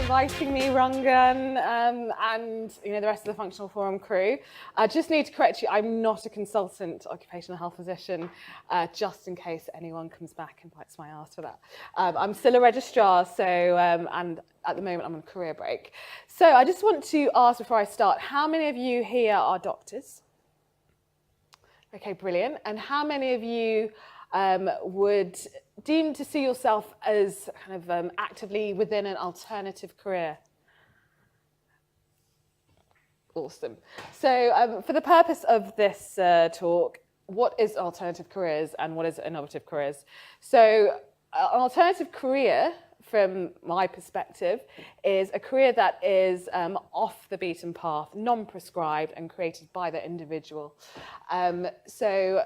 inviting me, Rangan, and the rest of the Functional Forum crew. I just need to correct you, I'm not a consultant occupational health physician, just in case anyone comes back and bites my ass for that. I'm still a registrar, so and at the moment I'm on a career break. So I just want to ask before I start, how many of you here are doctors? Okay, brilliant. And how many of you would deem to see yourself as kind of actively within an alternative career? Awesome. So for the purpose of this talk, what is alternative careers and what is innovative careers? So an alternative career, from my perspective, is a career that is off the beaten path, non-prescribed and created by the individual. So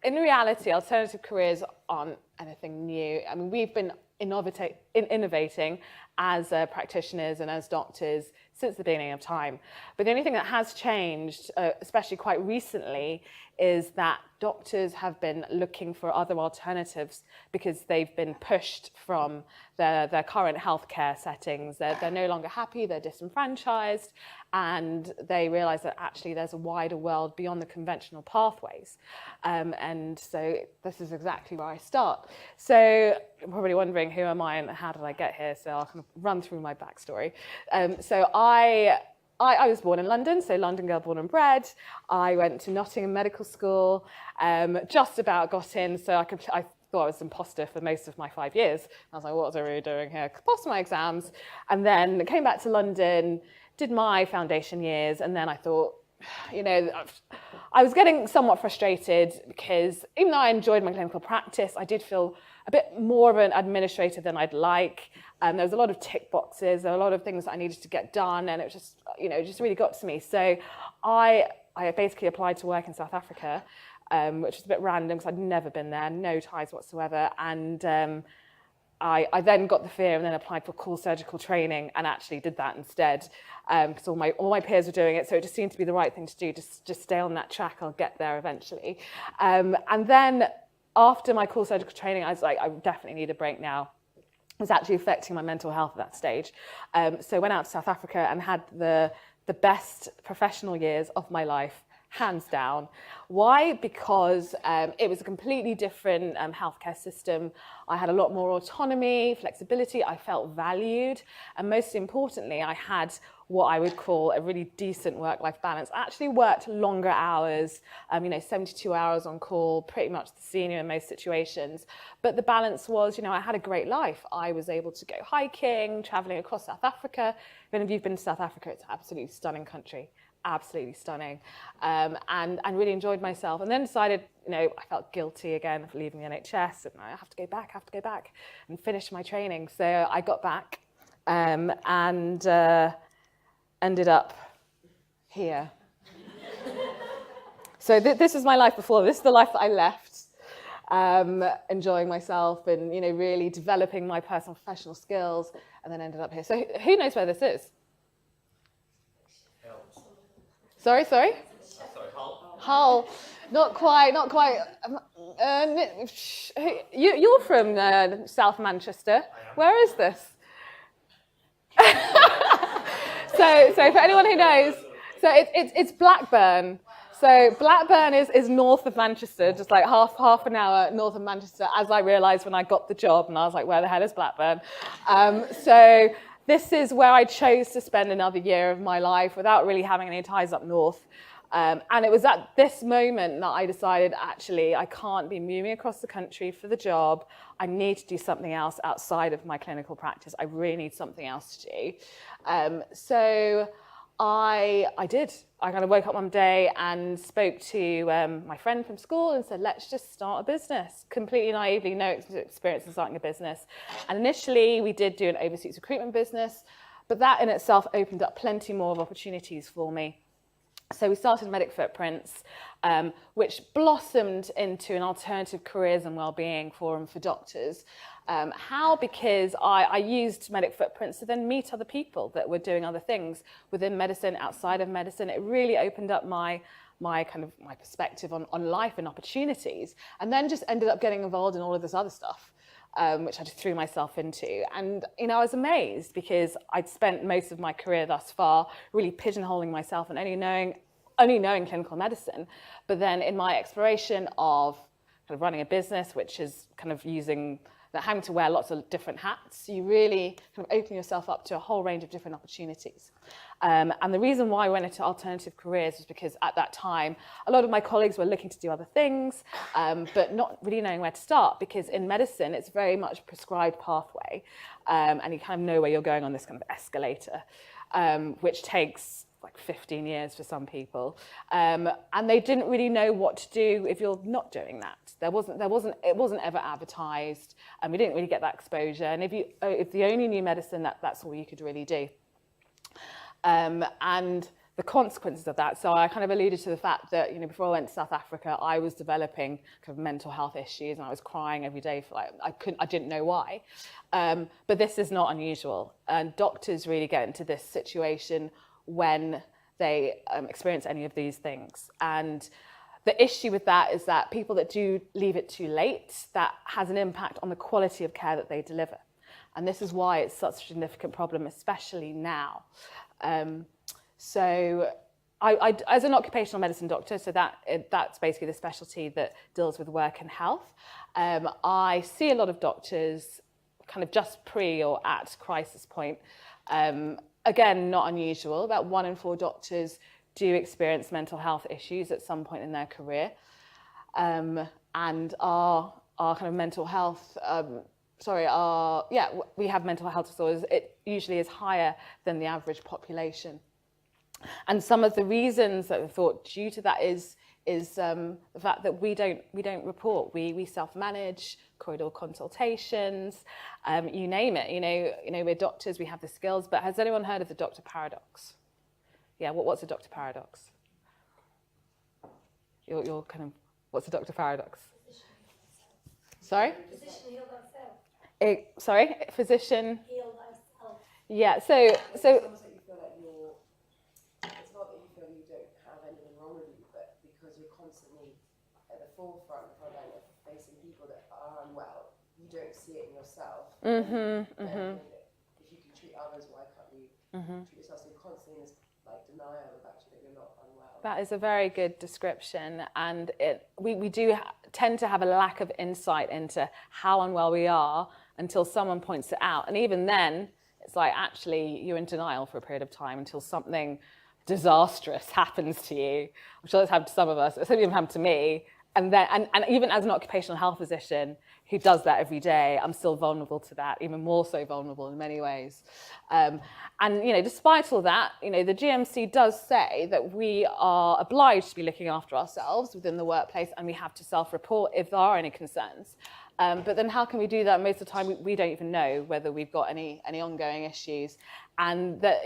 in reality, alternative careers aren't anything new. I mean, we've been innovating as practitioners and as doctors since the beginning of time. But the only thing that has changed, especially quite recently, is that doctors have been looking for other alternatives because they've been pushed from their current healthcare settings. They're no longer happy, they're disenfranchised, and they realize that actually there's a wider world beyond the conventional pathways. And so this is exactly where I start. So you're probably wondering, who am I and how did I get here? So I'll kind of run through my backstory. So I was born in London, so London girl born and bred. I went to Nottingham Medical School, just about got in, so I thought I was an imposter for most of my 5 years. I was like, what was I really doing here? Passed my exams, and then came back to London, did my foundation years, and then I thought, I was getting somewhat frustrated because even though I enjoyed my clinical practice, I did feel a bit more of an administrator than I'd like. There was a lot of tick boxes, there were a lot of things that I needed to get done, and it was just, it just really got to me. So I basically applied to work in South Africa, which was a bit random because I'd never been there, no ties whatsoever. And I then got the fear and then applied for core surgical training and actually did that instead because all my peers were doing it. So it just seemed to be the right thing to do, just stay on that track, I'll get there eventually. And then after my core surgical training, I was like, I definitely need a break now. It was actually affecting my mental health at that stage. So I went out to South Africa and had the best professional years of my life, hands down. Why? Because it was a completely different healthcare system. I had a lot more autonomy, flexibility, I felt valued, and most importantly, I had what I would call a really decent work-life balance. I actually worked longer hours, 72 hours on call, pretty much the senior in most situations. But the balance was, I had a great life. I was able to go hiking, traveling across South Africa. If any of you've been to South Africa, it's an absolutely stunning country. Absolutely stunning, and really enjoyed myself. And then decided, I felt guilty again for leaving the NHS, and I have to go back and finish my training. So I got back and ended up here. So this is my life before. This is the life that I left, enjoying myself and really developing my personal professional skills, and then ended up here. So who knows where this is? Sorry? Hull. Not quite. You're from South Manchester. Where is this? So for anyone who knows, so it's Blackburn. So Blackburn is north of Manchester, just like half an hour north of Manchester, as I realised when I got the job, and I was like, where the hell is Blackburn? So this is where I chose to spend another year of my life without really having any ties up north. And it was at this moment that I decided, actually, I can't be moving across the country for the job. I need to do something else outside of my clinical practice. I really need something else to do. So I did. I kind of woke up one day and spoke to my friend from school and said, let's just start a business. Completely naively, no experience in starting a business. And initially, we did do an overseas recruitment business, but that in itself opened up plenty more of opportunities for me. So we started Medic Footprints, which blossomed into an alternative careers and wellbeing forum for doctors. How? Because I used Medic Footprints to then meet other people that were doing other things within medicine, outside of medicine. It really opened up my perspective on life and opportunities, and then just ended up getting involved in all of this other stuff. which I just threw myself into. And, I was amazed because I'd spent most of my career thus far really pigeonholing myself and only knowing clinical medicine. But then in my exploration of kind of running a business, which is kind of having to wear lots of different hats, you really kind of open yourself up to a whole range of different opportunities. And the reason why I went into alternative careers was because at that time, a lot of my colleagues were looking to do other things, but not really knowing where to start, because in medicine, it's very much a prescribed pathway, and you kind of know where you're going on this kind of escalator, which takes like 15 years for some people, and they didn't really know what to do if you're not doing that. It wasn't ever advertised, and we didn't really get that exposure. And if you only knew medicine, that's all you could really do. And the consequences of that. So I kind of alluded to the fact that before I went to South Africa, I was developing kind of mental health issues, and I was crying every day for I didn't know why. But this is not unusual, and doctors really get into this situation when they experience any of these things. And the issue with that is that people that do leave it too late, that has an impact on the quality of care that they deliver. And this is why it's such a significant problem, especially now. So I as an occupational medicine doctor, so that's basically the specialty that deals with work and health, I see a lot of doctors kind of just pre or at crisis point. Again, not unusual. About 1 in 4 doctors do experience mental health issues at some point in their career. And our kind of mental health, we have mental health disorders. It usually is higher than the average population. And some of the reasons that are thought due to that is the fact that we don't report. We self-manage, corridor consultations, you name it. We're doctors, we have the skills. But has anyone heard of the doctor paradox? Yeah, what's a doctor paradox? You're kind of, what's a doctor paradox? Sorry? Physician heal thyself. Sorry, physician. Heal thyself. Yeah, so. It's almost like you feel like it's not that you feel you don't have anything wrong with you, but because you're constantly at the forefront of facing people that are unwell, you don't see it in yourself. If you can treat others, why can't you treat yourself? So you're constantly in this denial of actually that you're not unwell. That is a very good description, and we do tend to have a lack of insight into how unwell we are until someone points it out, and even then it's like actually you're in denial for a period of time until something disastrous happens to you. I'm sure that's happened to some of us. It's even happened to me, and then and even as an occupational health physician who does that every day, I'm still vulnerable to that, even more so vulnerable in many ways. And despite all that, the GMC does say that we are obliged to be looking after ourselves within the workplace, and we have to self-report if there are any concerns. But then how can we do that? Most of the time, we don't even know whether we've got any ongoing issues. And that,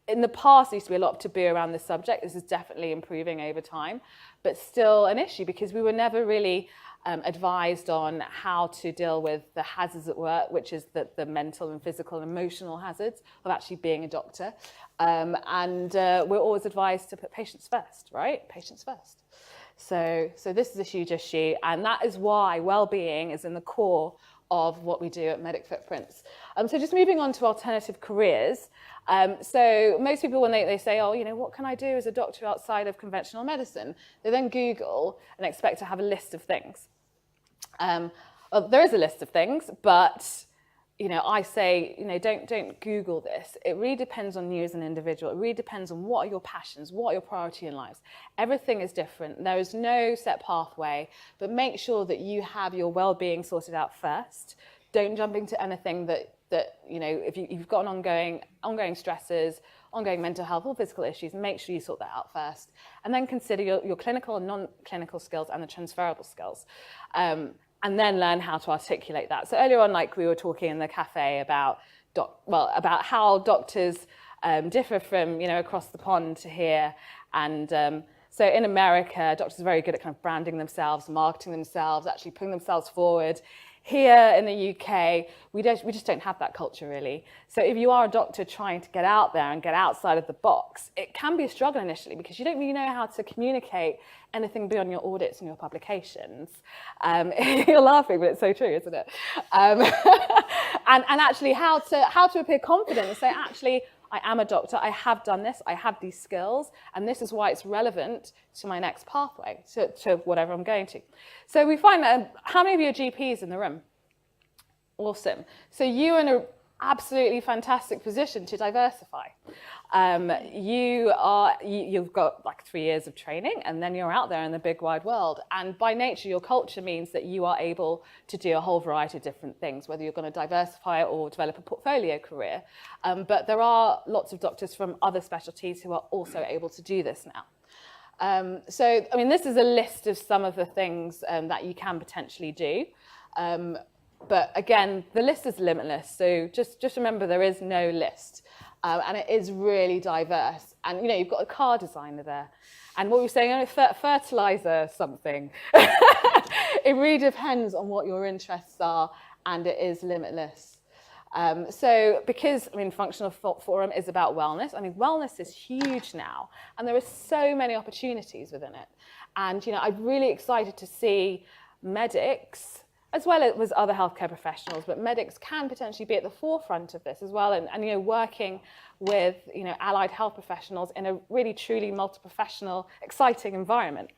in the past, there used to be a lot of taboo around this subject. This is definitely improving over time, but still an issue because we were never really advised on how to deal with the hazards at work, which is the mental and physical and emotional hazards of actually being a doctor. And we're always advised to put patients first, right? Patients first. So this is a huge issue, and that is why well-being is in the core of what we do at Medic Footprints. So just moving on to alternative careers. So most people, when they say, what can I do as a doctor outside of conventional medicine? They then Google and expect to have a list of things. Well, there is a list of things, but I say, don't Google this. It really depends on you as an individual. It really depends on what are your passions, what are your priority in life. Everything is different. There is no set pathway, but make sure that you have your well-being sorted out first. Don't jump into anything that if you've got ongoing stresses, ongoing mental health or physical issues, make sure you sort that out first. And then consider your clinical and non-clinical skills and the transferable skills. And then learn how to articulate that. So earlier on, we were talking in the cafe about how doctors differ from across the pond to here, and So in America, doctors are very good at kind of branding themselves, marketing themselves, actually putting themselves forward. Here in the UK, we just don't have that culture really. So if you are a doctor trying to get out there and get outside of the box, it can be a struggle initially because you don't really know how to communicate anything beyond your audits and your publications. You're laughing, but it's so true, isn't it? And actually how to appear confident and say, actually, I am a doctor, I have done this, I have these skills, and this is why it's relevant to my next pathway, to whatever I'm going to. So we find that, how many of you are GPs in the room? Awesome. So you're in an absolutely fantastic position to diversify. You've got like 3 years of training, and then you're out there in the big wide world. And by nature, your culture means that you are able to do a whole variety of different things, whether you're going to diversify or develop a portfolio career. But there are lots of doctors from other specialties who are also able to do this now. So, I mean, this is a list of some of the things that you can potentially do. But again, the list is limitless. So just remember there is no list. And it is really diverse. And, you know, you've got a car designer there. And what we're saying, fertilizer something. It really depends on what your interests are, and it is limitless. So because, I mean, Functional Forum is about wellness. I mean, wellness is huge now, and there are so many opportunities within it. And, you know, I'm really excited to see medics, as well as other healthcare professionals, but medics can potentially be at the forefront of this as well, and you know, working with, you know, allied health professionals in a really truly multi-professional, exciting environment.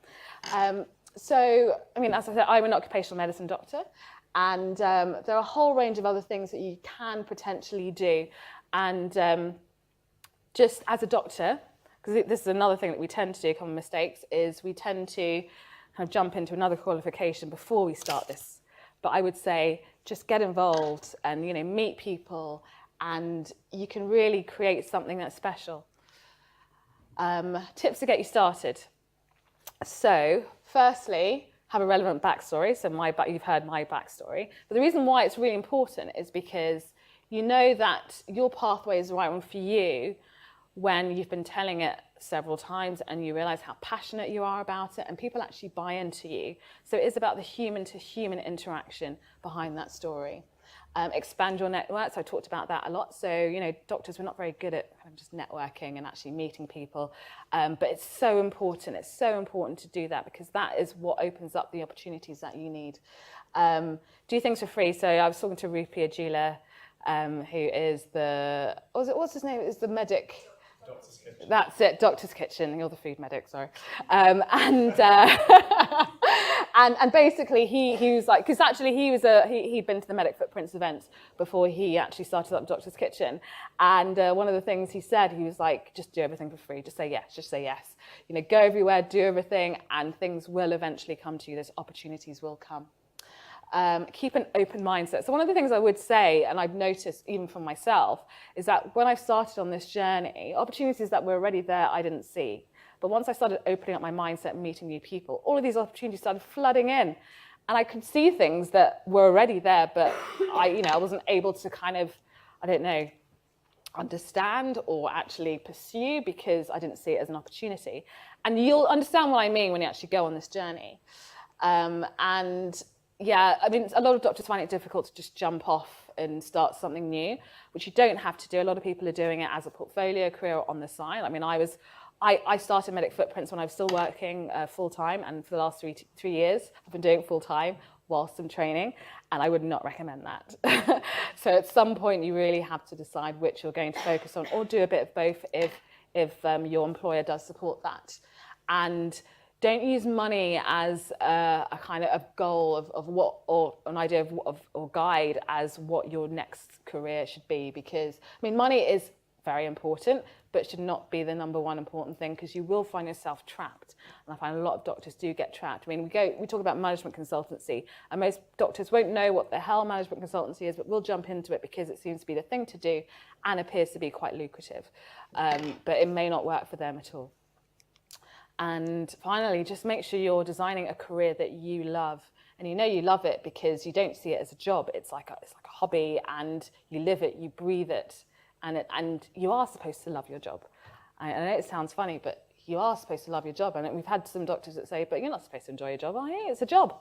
So, I mean, as I said, I'm an occupational medicine doctor, and there are a whole range of other things that you can potentially do. And just as a doctor, because this is another thing that we tend to do, common mistakes, is we tend to kind of jump into another qualification before we start this. But I would say just get involved and, you know, meet people, and you can really create something that's special. Tips to get you started. So, firstly, have a relevant backstory. So you've heard my backstory. But the reason why it's really important is because you know that your pathway is the right one for you when you've been telling it several times and you realize how passionate you are about it, and people actually buy into you. So it is about the human to human interaction behind that story. Expand your networks. I talked about that a lot. So, you know, doctors, we're not very good at kind of just networking and actually meeting people. But it's so important. It's so important to do that, because that is what opens up the opportunities that you need. Do things for free. So I was talking to Rupi Ajula, who is what's his name? Is the medic. Doctor's Kitchen. That's it, Doctor's Kitchen. You're the food medic, sorry. And basically he was like, because actually he'd been to the Medic Footprints event before he actually started up Doctor's Kitchen. And one of the things he said, he was like, just do everything for free. Just say yes. Just say yes. You know, go everywhere, do everything, and things will eventually come to you. Those opportunities will come. Keep an open mindset. So one of the things I would say, and I've noticed even from myself, is that when I started on this journey, opportunities that were already there, I didn't see. But once I started opening up my mindset and meeting new people, all of these opportunities started flooding in. And I could see things that were already there, but I wasn't able to kind of, understand or actually pursue because I didn't see it as an opportunity. And you'll understand what I mean when you actually go on this journey. Yeah, I mean, a lot of doctors find it difficult to just jump off and start something new, which you don't have to do. A lot of people are doing it as a portfolio career on the side. I mean, I started Medic Footprints when I was still working full-time, and for the last three years, I've been doing it full-time whilst in training, and I would not recommend that. So at some point, you really have to decide which you're going to focus on, or do a bit of both if your employer does support that. And don't use money as a kind of a goal of what, or an idea or guide as what your next career should be, because, I mean, money is very important, but should not be the number one important thing, because you will find yourself trapped. And I find a lot of doctors do get trapped. I mean, we talk about management consultancy, and most doctors won't know what the hell management consultancy is, but we'll jump into it because it seems to be the thing to do and appears to be quite lucrative. But it may not work for them at all. And finally, just make sure you're designing a career that you love. And you know you love it because you don't see it as a job. It's like a hobby, and you live it, you breathe it, and you are supposed to love your job. I know it sounds funny, but you are supposed to love your job. And we've had some doctors that say, but you're not supposed to enjoy your job, are you? It's a job.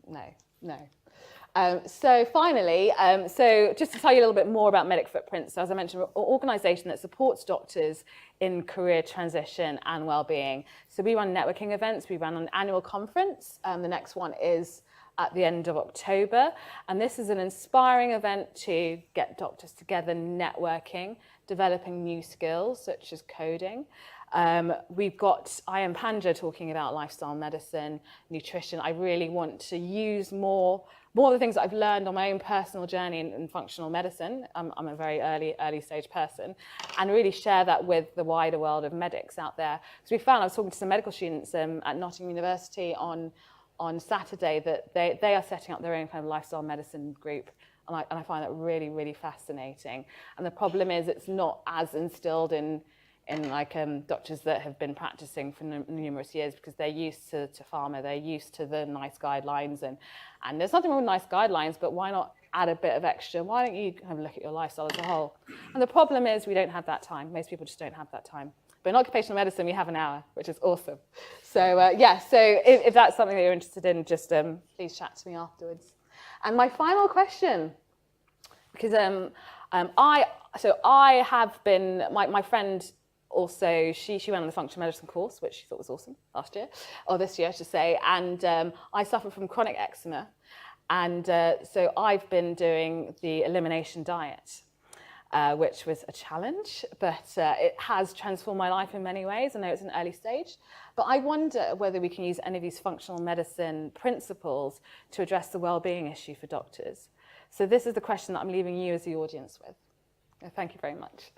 No. So finally, so just to tell you a little bit more about Medic Footprints, so as I mentioned, we're an organisation that supports doctors in career transition and wellbeing. So we run networking events, we run an annual conference. The next one is at the end of October. And this is an inspiring event to get doctors together networking, developing new skills such as coding. We've got Ian Panja talking about lifestyle medicine, nutrition. I really want to use more of the things that I've learned on my own personal journey in functional medicine. I'm a very early stage person, and really share that with the wider world of medics out there. Because we found, I was talking to some medical students at Nottingham University on Saturday, that they are setting up their own kind of lifestyle medicine group. And I find that really, really fascinating. And the problem is it's not as instilled in doctors that have been practicing for numerous years, because they're used to pharma, they're used to the NICE guidelines, and there's nothing wrong with NICE guidelines, but why not add a bit of extra? Why don't you kind of look at your lifestyle as a whole? And the problem is we don't have that time. Most people just don't have that time. But in occupational medicine, we have an hour, which is awesome. So so if that's something that you're interested in, just please chat to me afterwards. And my final question, because I have been, my friend also, she went on the functional medicine course, which she thought was awesome last year, or this year, I should say, and I suffer from chronic eczema, and so I've been doing the elimination diet, which was a challenge, but it has transformed my life in many ways. I know it's an early stage, but I wonder whether we can use any of these functional medicine principles to address the well-being issue for doctors. So this is the question that I'm leaving you as the audience with. Thank you very much.